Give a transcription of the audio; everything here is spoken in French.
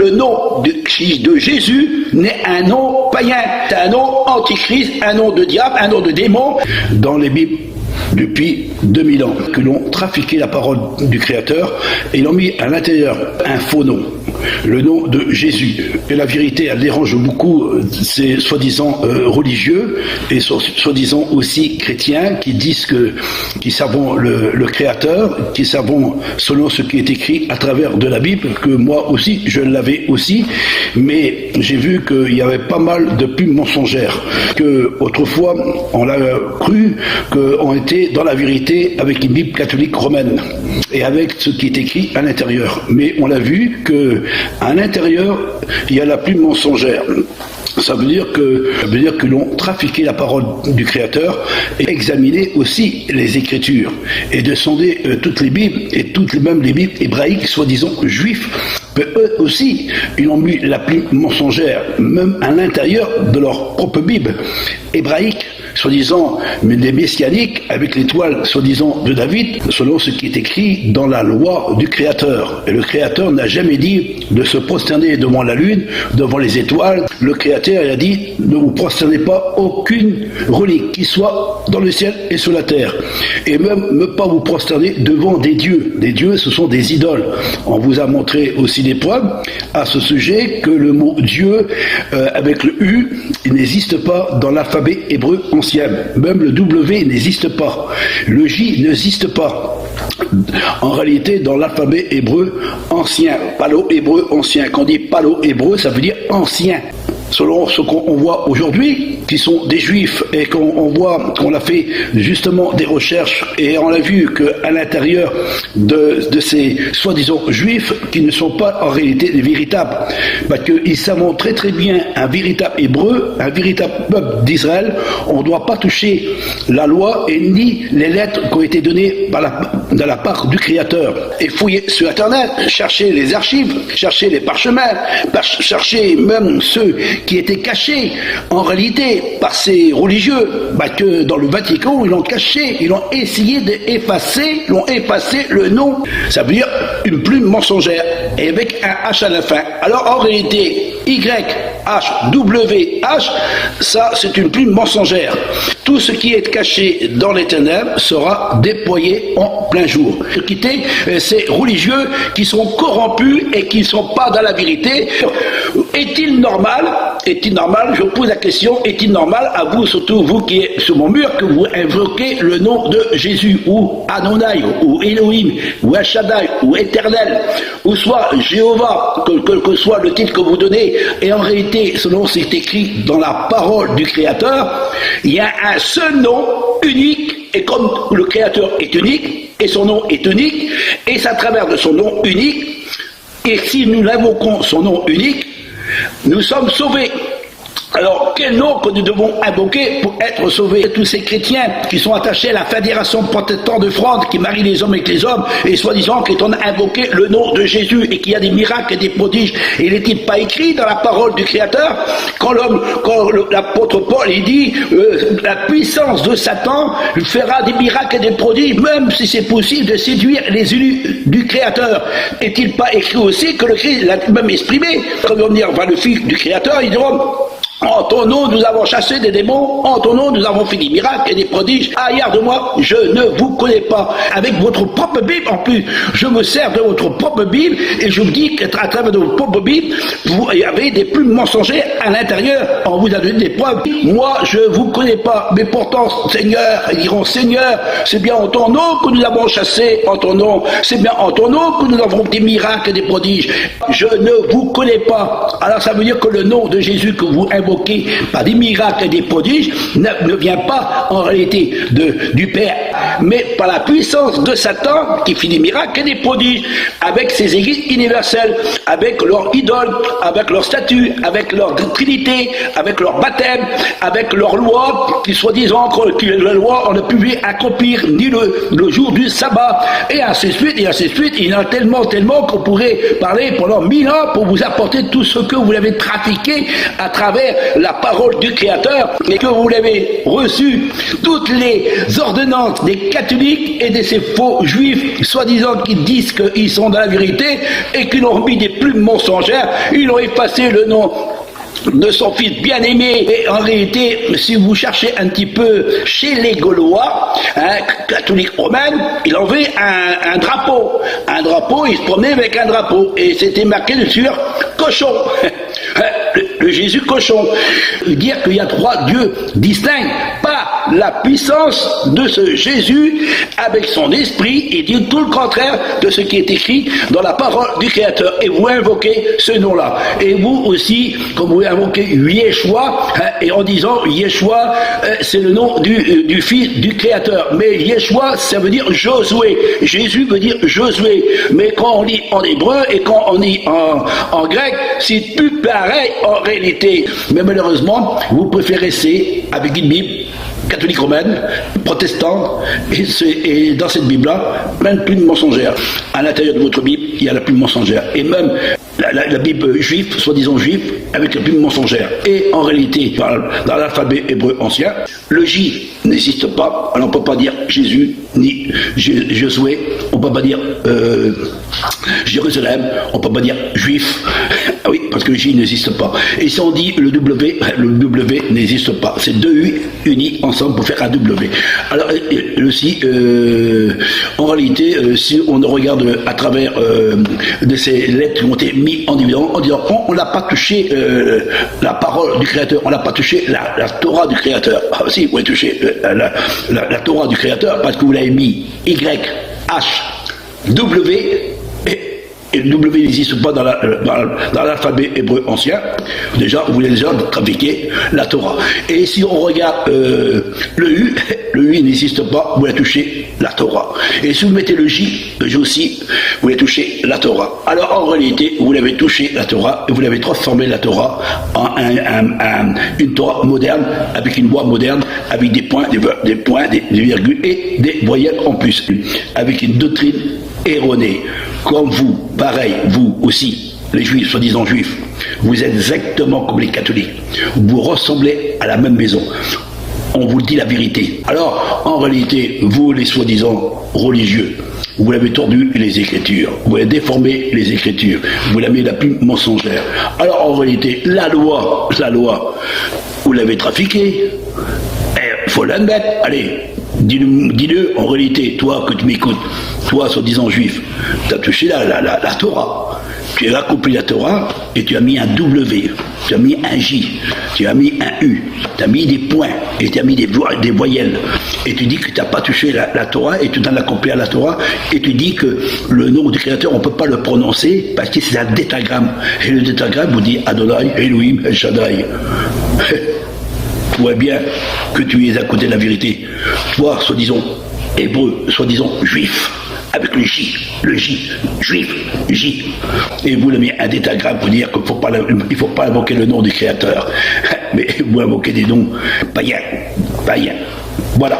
le nom de Jésus n'est un nom païen, c'est un nom antichrist, un nom de diable, un nom de démon. Dans les Bibles, depuis 2000 ans, que l'on trafiqué la parole du Créateur et l'ont mis à l'intérieur un faux nom, le nom de Jésus. Et la vérité, elle dérange beaucoup ces soi-disant religieux et soi-disant aussi chrétiens qui disent qu'ils savent le Créateur, qui savent selon ce qui est écrit à travers de la Bible, que moi aussi, je l'avais aussi, mais j'ai vu qu'il y avait pas mal de pubs mensongères, que autrefois on a cru qu'on était dans la vérité avec une Bible catholique romaine et avec ce qui est écrit à l'intérieur. Mais on a vu que à l'intérieur, il y a la plume mensongère. Ça veut dire que l'on trafiquait la parole du Créateur et examinait aussi les Écritures et de sonder toutes les Bibles et même les Bibles hébraïques, soi-disant juifs. Eux aussi, ils ont mis la plume mensongère, même à l'intérieur de leur propre Bible hébraïque, soi-disant, mais des messianiques, avec l'étoile, soi-disant, de David, selon ce qui est écrit dans la loi du Créateur. Et le Créateur n'a jamais dit de se prosterner devant la lune, devant les étoiles. Le Créateur, il a dit, ne vous prosternez pas aucune relique qui soit dans le ciel et sur la terre. Et même ne pas vous prosterner devant des dieux. Des dieux, ce sont des idoles. On vous a montré aussi des preuves à ce sujet que le mot Dieu, avec le U, il n'existe pas dans l'alphabet hébreu ancien. Même le W n'existe pas. Le J n'existe pas. En réalité, dans l'alphabet hébreu ancien, palo-hébreu ancien, quand on dit palo-hébreu, ça veut dire ancien. Selon ce qu'on voit aujourd'hui, qui sont des juifs, et qu'on voit qu'on a fait justement des recherches, et on a vu qu'à l'intérieur de ces soi-disant juifs, qui ne sont pas en réalité les véritables, parce qu'ils savent très très bien un véritable hébreu, un véritable peuple d'Israël, on ne doit pas toucher la loi et ni les lettres qui ont été données de la part du Créateur. Et fouiller sur Internet, chercher les archives, chercher les parchemins, chercher même ceux qui étaient cachés en réalité par ces religieux, que dans le Vatican ils l'ont caché, ils ont essayé d'effacer, le nom. Ça veut dire une plume mensongère et avec un H à la fin. Alors en réalité, YHWH, ça c'est une plume mensongère. Tout ce qui est caché dans les ténèbres sera déployé en plein jour. Quitter ces religieux qui sont corrompus et qui ne sont pas dans la vérité. Est-il normal, je vous pose la question, est-il normal à vous, surtout vous qui êtes sur mon mur, que vous invoquez le nom de Jésus, ou Adonai, ou Elohim, ou Shaddai, ou Éternel, ou soit Jéhovah, que soit le titre que vous donnez, et en réalité, selon ce qui est écrit dans la parole du Créateur, il y a un seul nom unique, et comme le Créateur est unique, et son nom est unique, et c'est à travers de son nom unique, et si nous invoquons son nom unique, nous sommes sauvés. Alors, quel nom que nous devons invoquer pour être sauvés? Tous ces chrétiens qui sont attachés à la Fédération protestante de France, qui marient les hommes avec les hommes, et soi-disant qu'ils ont invoqué le nom de Jésus, et qu'il y a des miracles et des prodiges, et n'est-il pas écrit dans la parole du Créateur, quand l'apôtre Paul, il dit, la puissance de Satan fera des miracles et des prodiges, même si c'est possible de séduire les élus du Créateur. Est-il pas écrit aussi que le Christ l'a même exprimé, quand on va venir vers le Fils du Créateur, ils diront, en ton nom, nous avons chassé des démons. En ton nom, nous avons fait des miracles et des prodiges. Ailleurs de moi, je ne vous connais pas. Avec votre propre Bible, en plus, je me sers de votre propre Bible et je vous dis qu'à travers de votre propre Bible, vous avez des plumes mensongères à l'intérieur. On vous a donné des preuves. Moi, je ne vous connais pas. Mais pourtant, Seigneur, ils diront, Seigneur, c'est bien en ton nom que nous avons chassé. En ton nom, c'est bien en ton nom que nous avons des miracles et des prodiges. Je ne vous connais pas. Alors ça veut dire que le nom de Jésus que vous invoquez par des miracles et des prodiges ne vient pas en réalité du Père, mais par la puissance de Satan qui fait des miracles et des prodiges avec ses églises universelles, avec leurs idoles, avec leurs statuts, avec leur trinité, avec leur baptême, avec leurs lois qui soi-disant que la loi on ne pouvait accomplir ni le jour du sabbat, et ainsi de suite, et ainsi de suite. Il y en a tellement qu'on pourrait parler pendant 1000 ans pour vous apporter tout ce que vous avez trafiqué à travers la parole du Créateur et que vous l'avez reçu toutes les ordonnances des catholiques et de ces faux juifs, soi-disant qui disent qu'ils sont dans la vérité et qui l'ont mis des plumes mensongères, ils ont effacé le nom de son fils bien-aimé. Et en réalité, si vous cherchez un petit peu chez les Gaulois, catholiques romains, il avait un drapeau. Un drapeau, il se promenait avec un drapeau. Et c'était marqué dessus cochon. Le Jésus cochon. Dire qu'il y a trois dieux distincts, pas la puissance de ce Jésus avec son esprit, et dit tout le contraire de ce qui est écrit dans la parole du Créateur. Et vous invoquez ce nom-là. Et vous aussi, comme vous invoquez Yeshua, et en disant Yeshua, c'est le nom du fils du Créateur. Mais Yeshua, ça veut dire Josué. Jésus veut dire Josué. Mais quand on lit en hébreu et quand on lit en grec, c'est plus pareil en réalité. Mais malheureusement, vous préférez rester avec une Bible catholique romaine, protestante, et dans cette Bible-là, même plume mensongère. À l'intérieur de votre Bible, il y a la plume mensongère. Et même la Bible juive, soi-disant juive, avec la plume mensongère. Et en réalité, dans l'alphabet hébreu ancien, le J n'existe pas. Alors on ne peut pas dire Jésus, ni Josué, on ne peut pas dire Jérusalem, on ne peut pas dire juif. Oui, parce que le J n'existe pas. Et si on dit le W n'existe pas. C'est deux U unis ensemble pour faire un W. Alors aussi, en réalité, si on regarde à travers de ces lettres qui ont été mises en évidence, en disant on n'a pas touché la parole du Créateur, on n'a pas touché la Torah du Créateur. Ah si, vous avez touché la Torah du Créateur parce que vous l'avez mis Y, H, W, et le W n'existe pas dans l'alphabet hébreu ancien. Déjà, vous voulez déjà trafiquer la Torah. Et si on regarde le U n'existe pas, vous l'avez touché la Torah. Et si vous mettez le J aussi, vous l'avez touché la Torah. Alors en réalité, vous l'avez touché la Torah et vous l'avez transformé la Torah en une Torah moderne, avec une voix moderne, avec des points, des virgules et des voyelles en plus, avec une doctrine erronée. Comme vous, pareil, vous aussi, les juifs, soi-disant juifs, vous êtes exactement comme les catholiques. Vous ressemblez à la même maison. On vous dit la vérité. Alors, en réalité, vous, les soi-disant religieux, vous l'avez tordu les Écritures, vous avez déformé les Écritures, vous l'avez la plus mensongère. Alors, en réalité, la loi, vous l'avez trafiquée. Il faut l'admettre. Allez, dis-le en réalité, toi que tu m'écoutes, toi soi-disant juif, tu as touché la Torah. Tu as accompli la Torah et tu as mis un W, tu as mis un J, tu as mis un U, tu as mis des points et tu as mis des voyelles. Et tu dis que tu n'as pas touché la Torah et tu t'en as accompli à la Torah et tu dis que le nom du Créateur, on ne peut pas le prononcer parce que c'est un détagramme. Et le détagramme vous dit Adonai, Elohim, El Shaddai. Tu vois bien que tu es à côté de la vérité. Toi, soi-disant hébreu, soi-disant juif, avec le J, juif, J. Et vous le mettez un détagramme pour dire qu'il ne faut pas invoquer le nom du Créateur. Mais vous invoquez des noms païens. Voilà.